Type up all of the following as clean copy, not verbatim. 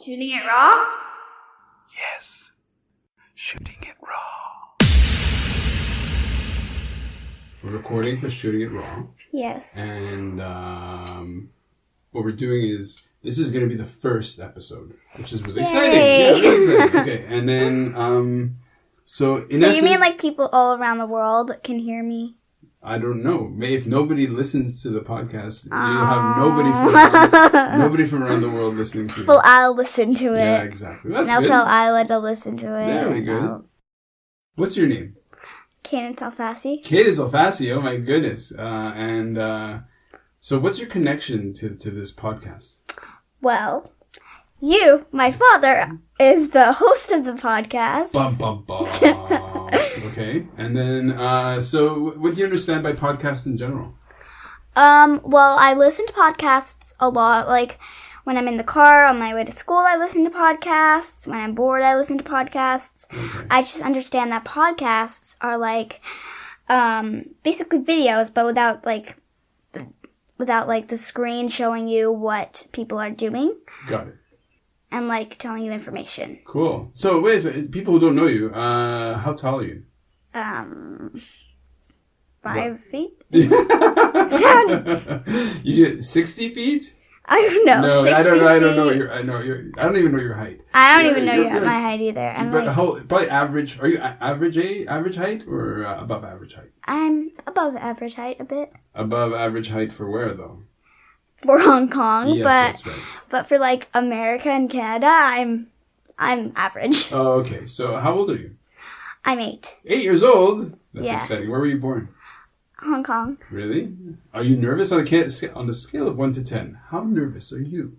Shooting it raw? Yes. Shooting it raw. We're recording for Shooting It Raw. Yes. And what we're doing is, this is going to be the first episode, which is really exciting. Yeah, really exciting. Okay, and then, so in essence... you mean like people all around the world can hear me? I don't know. If nobody listens to the podcast, you'll have nobody from around the world listening to it. Well, I'll listen to it. Yeah, exactly. That's and good. I'll tell Isla to listen to it. Very good. What's your name? Cadence Elfassy. Cadence Elfassy. Oh my goodness. So what's your connection to this podcast? Well, you, my father, is the host of the podcast. Bum, bum, bum. Okay. And then, so what do you understand by podcast in general? Well, I listen to podcasts a lot. Like, when I'm in the car on my way to school, I listen to podcasts. When I'm bored, I listen to podcasts. Okay. I just understand that podcasts are like, basically videos, but without the screen showing you what people are doing. Got it. And like telling you information. Cool. So wait a second, people who don't know you, how tall are you? 5 feet? You did 60 feet? I don't know. No, 60 I don't know. I don't know. feet. I don't even know your height. I don't even know my height either. Probably average. Are you average height or above average height? I'm above average height a bit. Above average height for where though? For Hong Kong, yes, that's right. But for like America and Canada, I'm average. Oh, okay. So how old are you? I'm 8. 8 years old? That's exciting. Where were you born? Hong Kong. Really? Are you nervous on the scale of 1 to 10? How nervous are you?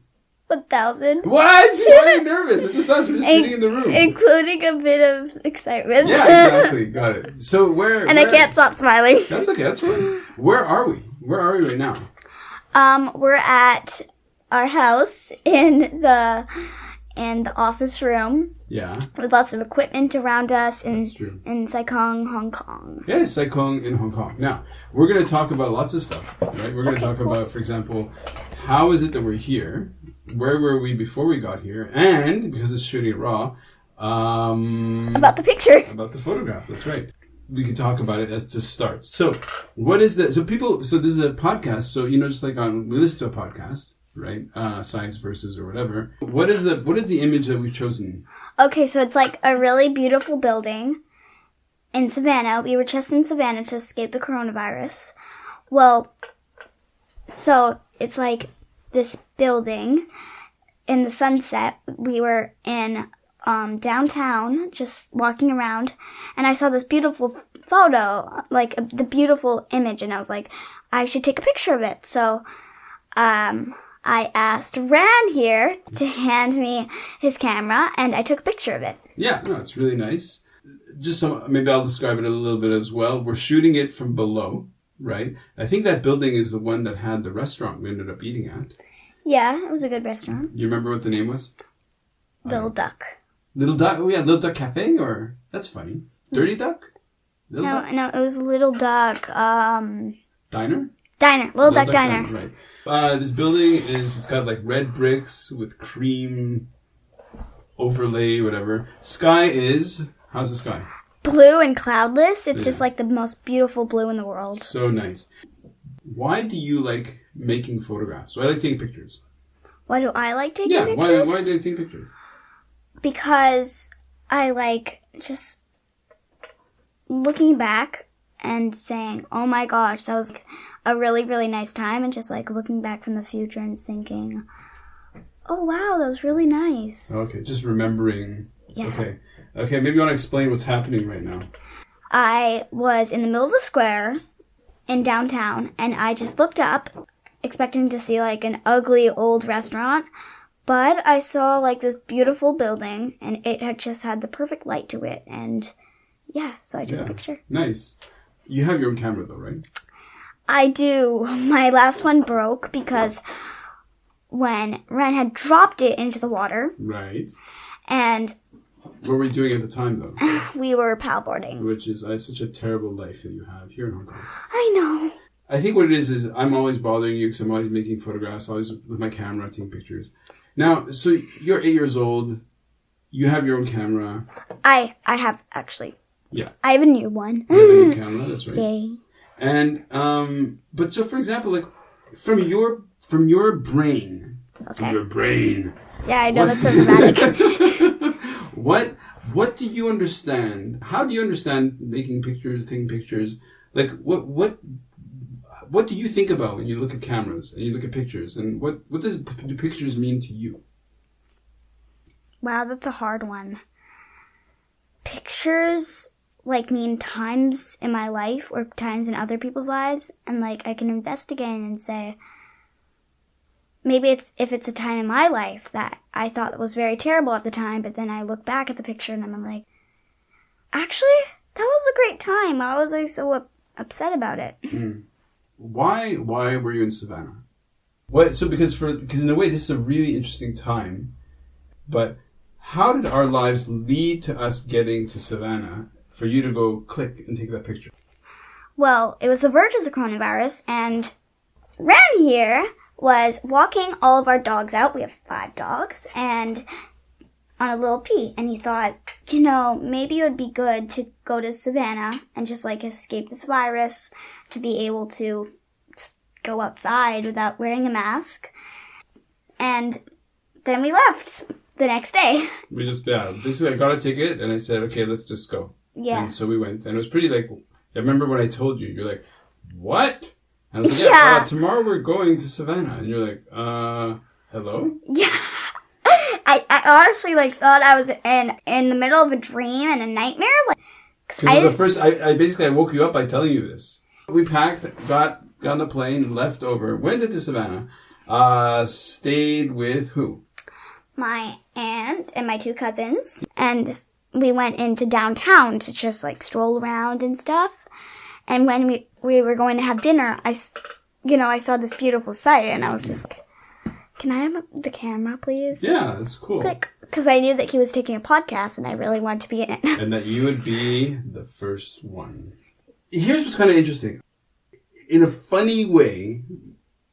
1,000. What? Why are you nervous? It's just us. We're just sitting in the room. Including a bit of excitement. Yeah, exactly. Got it. So where... I can't stop smiling. That's okay. That's fine. Where are we? Where are we right now? We're at our house in the office room. Yeah. With lots of equipment around us in Sai-Kung, Hong Kong. Yeah, Sai-Kung in Hong Kong. Now, we're going to talk about lots of stuff, right? We're going to talk about, for example, how is it that we're here? Where were we before we got here? And, because it's Shooting It Raw, about the picture. About the photograph, that's right. We can talk about it as to start. So, what is that? So this is a podcast. So, just like we listen to a podcast, right? Science Versus or whatever. What is the image that we've chosen? Okay, so it's like a really beautiful building in Savannah. We were just in Savannah to escape the coronavirus. Well, so it's like this building in the sunset. We were in downtown, just walking around, and I saw this beautiful photo, like the beautiful image, and I was like, I should take a picture of it. So, I asked Ran here to hand me his camera, and I took a picture of it. Yeah, no, it's really nice. Maybe I'll describe it a little bit as well. We're shooting it from below, right? I think that building is the one that had the restaurant we ended up eating at. Yeah, it was a good restaurant. You remember what the name was? Little Duck. Little Duck? Oh yeah, Little Duck Cafe? Or that's funny. Dirty Duck? No, it was Little Duck. Diner? Little Duck Diner. Right. This building it's got like red bricks with cream overlay, whatever. How's the sky? Blue and cloudless. It's just like the most beautiful blue in the world. So nice. Why do you like making photographs? Why do I like taking pictures? Why do I like taking pictures? Why do you take pictures? Because I like just looking back and saying, oh my gosh, that was like a really, really nice time, and just like looking back from the future and thinking, oh wow, that was really nice. Okay, just remembering. Yeah. Okay, maybe you want to explain what's happening right now. I was in the middle of the square in downtown, and I just looked up, expecting to see like an ugly old restaurant, but I saw like this beautiful building, and it had just had the perfect light to it, and yeah, so I took a picture. Nice. You have your own camera though, right? I do. My last one broke because when Ren had dropped it into the water. Right. And what were you doing at the time though? We were paddleboarding. Which is such a terrible life that you have here in Hong Kong. I know. I think what it is I'm always bothering you because I'm always making photographs, always with my camera taking pictures. Now, so you're 8 years old. You have your own camera. I have actually. Yeah. I have a new one. You have a new camera. That's right. Yay. And but so for example, like from your brain, Okay. from your brain. Yeah, I know that's so dramatic. What do you understand? How do you understand making pictures, taking pictures? Like what do you think about when you look at cameras and you look at pictures? And what do pictures mean to you? Wow, that's a hard one. Pictures like mean times in my life or times in other people's lives, and like I can investigate and say maybe if it's a time in my life that I thought was very terrible at the time, but then I look back at the picture and I'm like, actually that was a great time. I was like so upset about it. Why were you in Savannah? What? So because in a way this is a really interesting time, but how did our lives lead to us getting to Savannah for you to go click and take that picture? Well, it was the verge of the coronavirus, and Ran here was walking all of our dogs out. We have 5 dogs, and on a little pee. And he thought, maybe it would be good to go to Savannah and just like escape this virus, to be able to go outside without wearing a mask. And then we left the next day. We just, basically I got a ticket and I said, okay, let's just go. Yeah. And so we went. And it was pretty like, I remember when I told you, you're like, what? And I was like, Yeah. Tomorrow we're going to Savannah. And you're like, hello? Yeah. I honestly thought I was in the middle of a dream and a nightmare. Because I woke you up by telling you this. We packed, got on the plane, left over, went into Savannah, stayed with who? My aunt and my 2 cousins. And we went into downtown to just stroll around and stuff. And when we were going to have dinner, I saw this beautiful sight and I was just like, can I have the camera, please? Yeah, that's cool. Because I knew that he was taking a podcast and I really wanted to be in it. And that you would be the first one. Here's what's kind of interesting. In a funny way,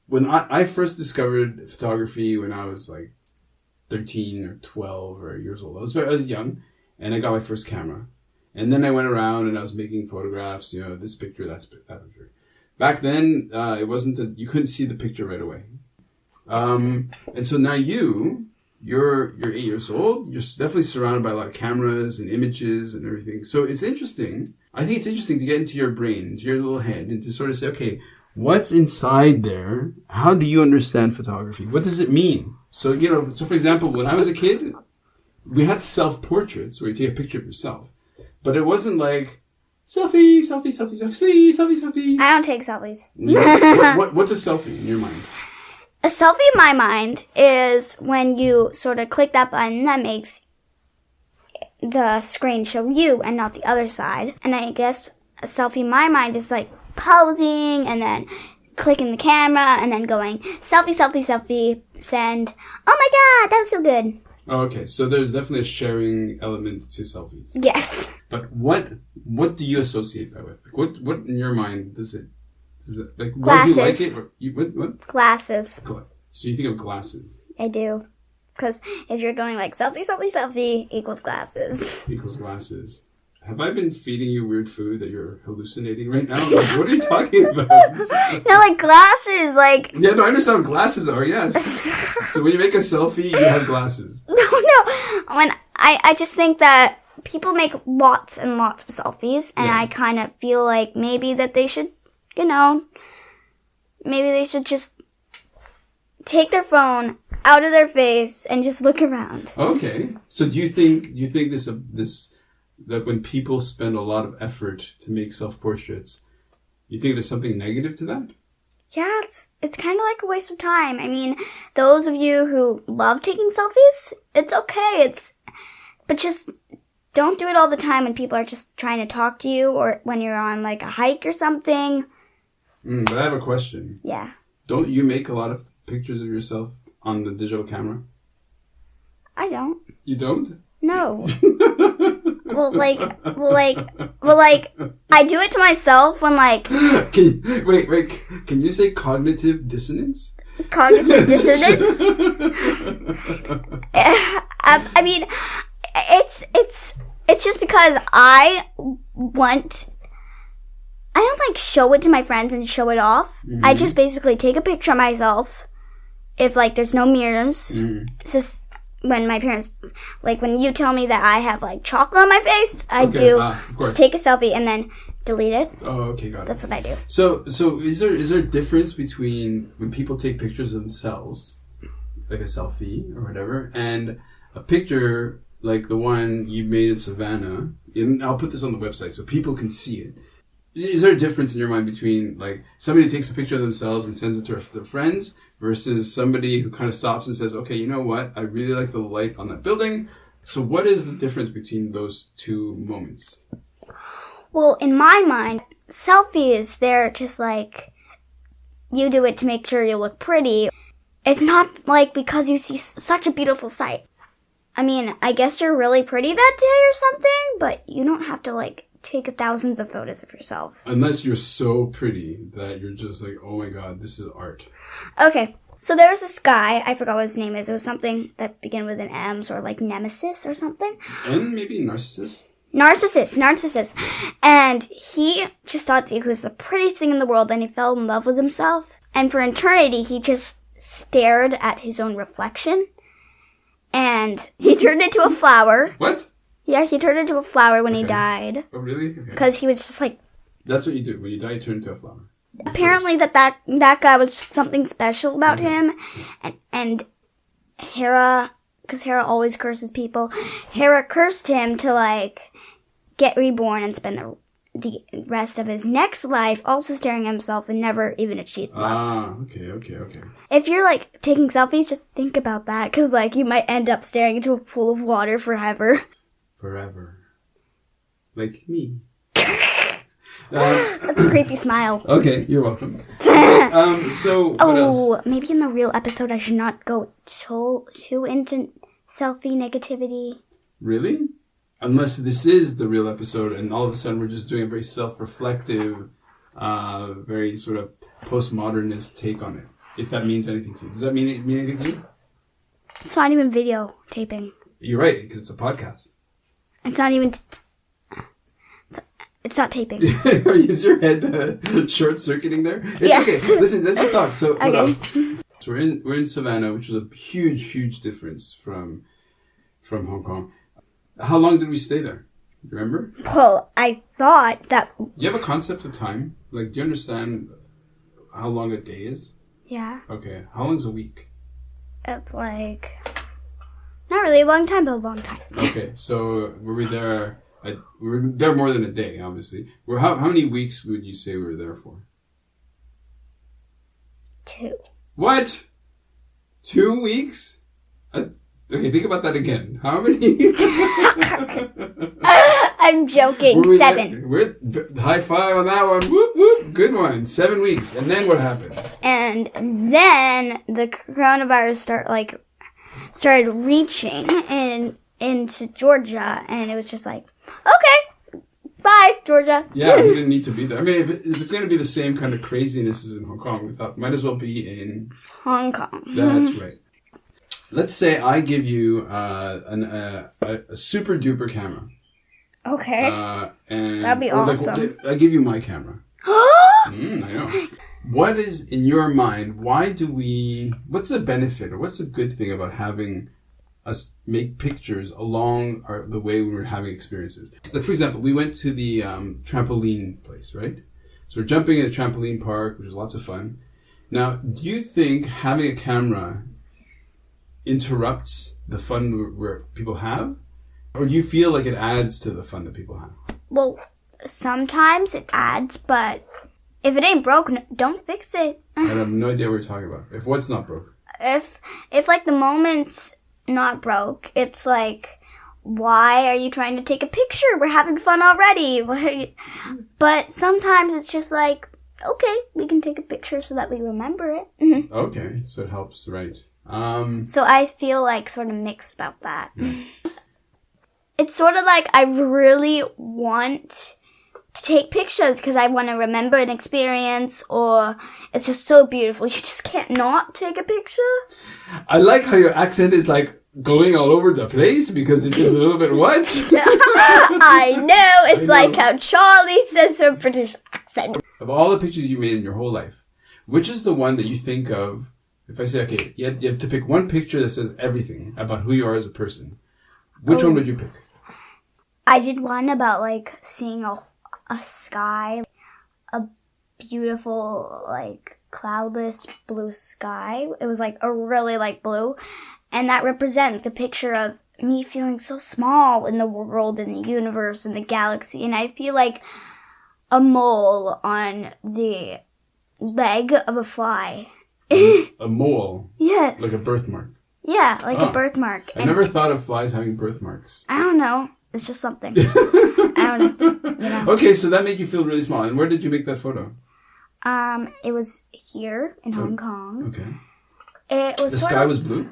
when I first discovered photography when I was 13 or 12 or years old. I was young, and I got my first camera. And then I went around and I was making photographs, this picture, that picture. Back then, it wasn't you couldn't see the picture right away. And so now you're 8 years old. You're definitely surrounded by a lot of cameras and images and everything. So it's interesting. I think it's interesting to get into your brain, into your little head, and to sort of say, okay, what's inside there? How do you understand photography? What does it mean? So, so for example, when I was a kid, we had self-portraits where you take a picture of yourself. But it wasn't like, selfie, selfie, selfie, selfie, selfie, selfie. I don't take selfies. What's a selfie in your mind? A selfie in my mind is when you sort of click that button that makes the screen show you and not the other side. And I guess a selfie in my mind is posing and then clicking the camera and then going selfie, selfie, selfie, send. Oh my god, that was so good. Oh, okay. So there's definitely a sharing element to selfies. Yes. But what do you associate that with? What in your mind does it Glasses. Why do you like it? Or what? Glasses. So you think of glasses. I do. Because if you're going selfie, selfie, selfie equals glasses. Equals glasses. Have I been feeding you weird food that you're hallucinating right now? What are you talking about? No, glasses, Yeah, no, I understand what glasses are, yes. So when you make a selfie, you have glasses. No. When I just think that people make lots and lots of selfies, and I kind of feel like maybe that they should, maybe they should just take their phone out of their face and just look around. Okay. So do you think this that when people spend a lot of effort to make self-portraits, you think there's something negative to that? Yeah, it's kind of like a waste of time. I mean, those of you who love taking selfies, it's okay. But just don't do it all the time when people are just trying to talk to you or when you're on a hike or something. But I have a question. Yeah. Don't you make a lot of pictures of yourself on the digital camera? I don't. You don't? No. Well, I do it to myself when Can you say cognitive dissonance? Cognitive dissonance? I mean, it's just because I don't like show it to my friends and show it off. Mm-hmm. I just basically take a picture of myself if like there's no mirrors. Mm-hmm. It's just when my parents, like when you tell me that I have like chocolate on my face, I just take a selfie and then delete it. Oh, okay, got it. That's what I do. So is there a difference between when people take pictures of themselves, like a selfie or whatever, and a picture like the one you made in Savannah? And I'll put this on the website so people can see it. Is there a difference in your mind between like somebody who takes a picture of themselves and sends it to their friends versus somebody who kind of stops and says, okay, you know what? I really like the light on that building. So what is the difference between those two moments? Well, in my mind, selfies, they're just like, you do it to make sure you look pretty. It's not like because you see such a beautiful sight. I mean, I guess you're really pretty that day or something, but you don't have to like take thousands of photos of yourself. Unless you're so pretty that you're just like, oh my god, this is art. Okay, so there was this guy, I forgot what his name is. It was something that began with an M, or like Nemesis or something. And maybe Narcissus? Narcissus. And he just thought that he was the prettiest thing in the world, and he fell in love with himself. And for eternity, he just stared at his own reflection. And he turned into a flower. What? Yeah, he turned into a flower when he died. Oh, really? Because he was just like... That's what you do. When you die, you turn into a flower. Apparently that guy was something special about him. And Hera, because Hera always curses people, Hera cursed him to, like, get reborn and spend the rest of his next life also staring at himself and never even achieve love. Ah, okay. If you're, like, taking selfies, just think about that, because, like, you might end up staring into a pool of water forever. Forever. Like me. That's a creepy smile. Okay, you're welcome. Okay, so what else? Maybe in the real episode I should not go too into selfie negativity. Really? Unless this is the real episode and all of a sudden we're just doing a very self-reflective, very sort of postmodernist take on it. If that means anything to you. Does that mean anything to you? It's not even videotaping. You're right, because it's a podcast. It's not even... It's not taping. Is your head short-circuiting there? It's yes. Okay. Listen, let's just talk. So what else? So we're in Savannah, which was a huge difference from Hong Kong. How long did we stay there? Do you remember? Well, I thought that... Do you have a concept of time? Like, do you understand how long a day is? Yeah. Okay. How long's a week? It's like... Not really a long time, but a long time. Okay. So were we there... we were there more than a day, obviously. How many weeks would you say we were there for? 2. What? 2 weeks? Okay, think about that again. How many? I'm joking. 7. High five on that one. Whoop, whoop. Good one. 7 weeks. And then what happened? And then the coronavirus started reaching into Georgia, and it was just like, okay, bye, Georgia. Yeah, we didn't need to be there. I mean, if it's going to be the same kind of craziness as in Hong Kong, we thought might as well be in Hong Kong. That's right. Let's say I give you a super duper camera. Okay. And that'd be awesome. I give you my camera. I know. What is in your mind? What's the benefit or what's the good thing about having us make pictures along the way when we're having experiences? Like, for example, we went to the trampoline place, right? So we're jumping in a trampoline park, which is lots of fun. Now, do you think having a camera interrupts the fun where people have? Or do you feel like it adds to the fun that people have? Well, sometimes it adds, but if it ain't broke, don't fix it. I have no idea what you're talking about. If what's not broke? If like the moment's not broke, it's like, why are you trying to take a picture? We're having fun already. But sometimes it's just like, okay, we can take a picture so that we remember it. Mm-hmm. Okay, so it helps, right? So I feel like sort of mixed about that. Yeah. It's sort of like I really want to take pictures because I want to remember an experience, or it's just so beautiful. You just can't not take a picture. I like how your accent is like, going all over the place because it is a little bit what? I know. It's like how Charlie says her British accent. Of all the pictures you made in your whole life, which is the one that you think of, if I say, okay, you have to pick one picture that says everything about who you are as a person, which one would you pick? I did one about, like, seeing a sky, a beautiful, like, cloudless blue sky. It was, like, a really, like, blue. And that represents the picture of me feeling so small in the world and the universe and the galaxy. And I feel like a mole on the leg of a fly. A mole? Yes. Like a birthmark? Yeah, like a birthmark. I never thought of flies having birthmarks. I don't know. It's just something. I don't know. You know. Okay, so that made you feel really small. And where did you make that photo? It was here in Hong Kong. Okay. It was the sky was blue?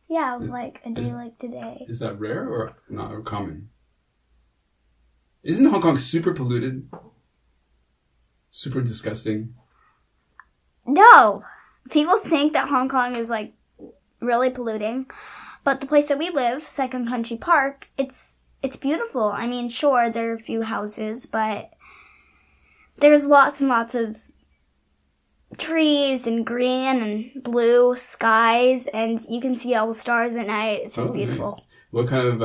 Yeah, it was like a day like today. Is that rare or not or common? Isn't Hong Kong super polluted? Super disgusting? No. People think that Hong Kong is like really polluting. But the place that we live, Second Country Park, it's beautiful. I mean, sure, there are a few houses, but there's lots and lots of trees and green and blue skies, and you can see all the stars at night. It's just beautiful. Nice. What kind of,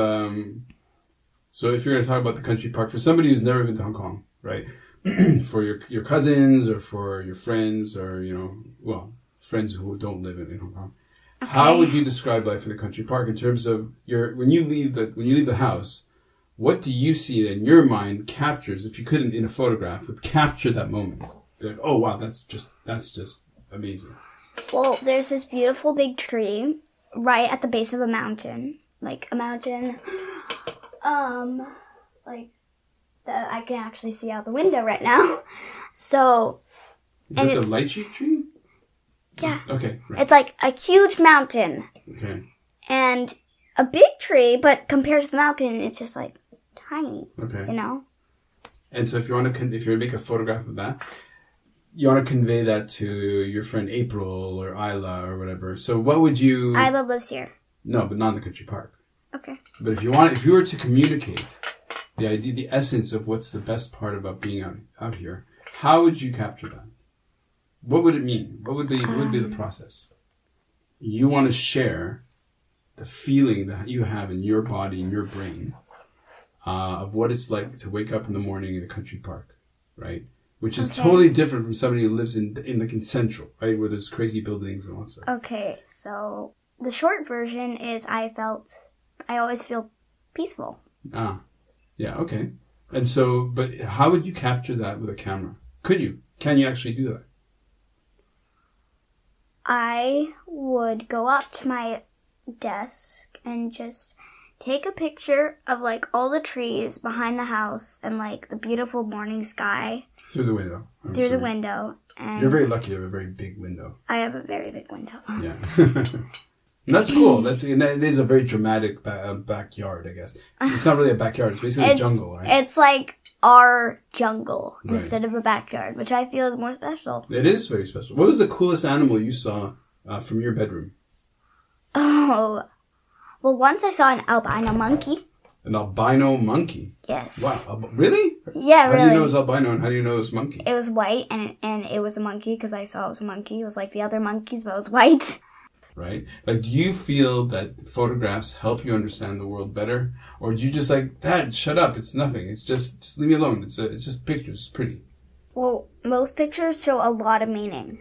so if you're going to talk about the country park, for somebody who's never been to Hong Kong, right? For your cousins or for your friends or, friends who don't live in Hong Kong. Okay. How would you describe life in the country park in terms of when you leave the house, what do you see that in your mind captures, if you couldn't in a photograph, would capture that moment? Like, oh wow, that's just amazing. Well, there's this beautiful big tree right at the base of a mountain. Like a mountain like that I can actually see out the window right now. So is that the lychee tree? Yeah. Okay. Right. It's like a huge mountain. Okay. And a big tree, but compared to the mountain, it's just like tiny. Okay. You know? And so if you want to make a photograph of that, you want to convey that to your friend April or Isla or whatever. So what would you... Isla lives here. No, but not in the country park. Okay. But if you were to communicate the idea, the essence of what's the best part about being out here, how would you capture that? What would it mean? What would be the process? You want to share the feeling that you have in your body, in your brain, of what it's like to wake up in the morning in a country park, right? Which is totally different from somebody who lives in Central, right? Where there's crazy buildings and all that stuff. Okay, so the short version is I always feel peaceful. Ah, yeah, okay. And so, but how would you capture that with a camera? Could you? Can you actually do that? I would go up to my desk and just take a picture of like all the trees behind the house and like the beautiful morning sky. Through the window. The window. And you're very lucky you have a very big window. I have a very big window. Yeah. And that's cool. That is a very dramatic backyard, I guess. It's not really a backyard. It's basically a jungle, right? It's like our jungle instead of a backyard, which I feel is more special. It is very special. What was the coolest animal you saw from your bedroom? Oh, well, once I saw an albino monkey. An albino monkey? Yes. Wow. Really? Yeah, really. How do you know it's albino and how do you know it's monkey? It was white and it was a monkey because I saw it was a monkey. It was like the other monkeys, but it was white. Right? Like, do you feel that photographs help you understand the world better? Or do you just like, Dad, shut up, it's nothing. It's just leave me alone. It's just pictures. It's pretty. Well, most pictures show a lot of meaning,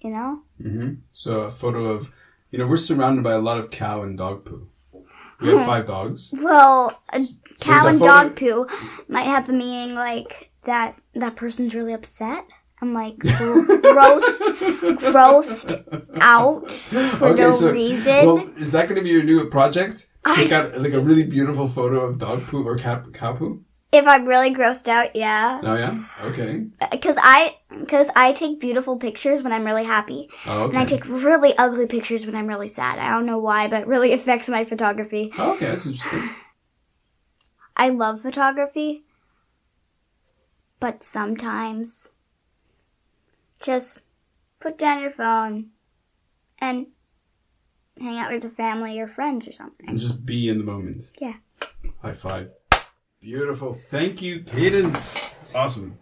you know? Mm-hmm. So a photo of, we're surrounded by a lot of cow and dog poo. We have 5 dogs. Well, cow and dog poo might have the meaning like that person's really upset. I'm like grossed out for no reason. Well, is that going to be your new project? Take out like a really beautiful photo of dog poo or cow poo? If I'm really grossed out, yeah. Oh yeah? Okay. Because I take beautiful pictures when I'm really happy. Oh, okay. And I take really ugly pictures when I'm really sad. I don't know why, but it really affects my photography. Oh, okay, that's interesting. I love photography, but sometimes just put down your phone and hang out with your family or friends or something. And just be in the moment. Yeah. High five. Beautiful. Thank you, Cadence. Awesome.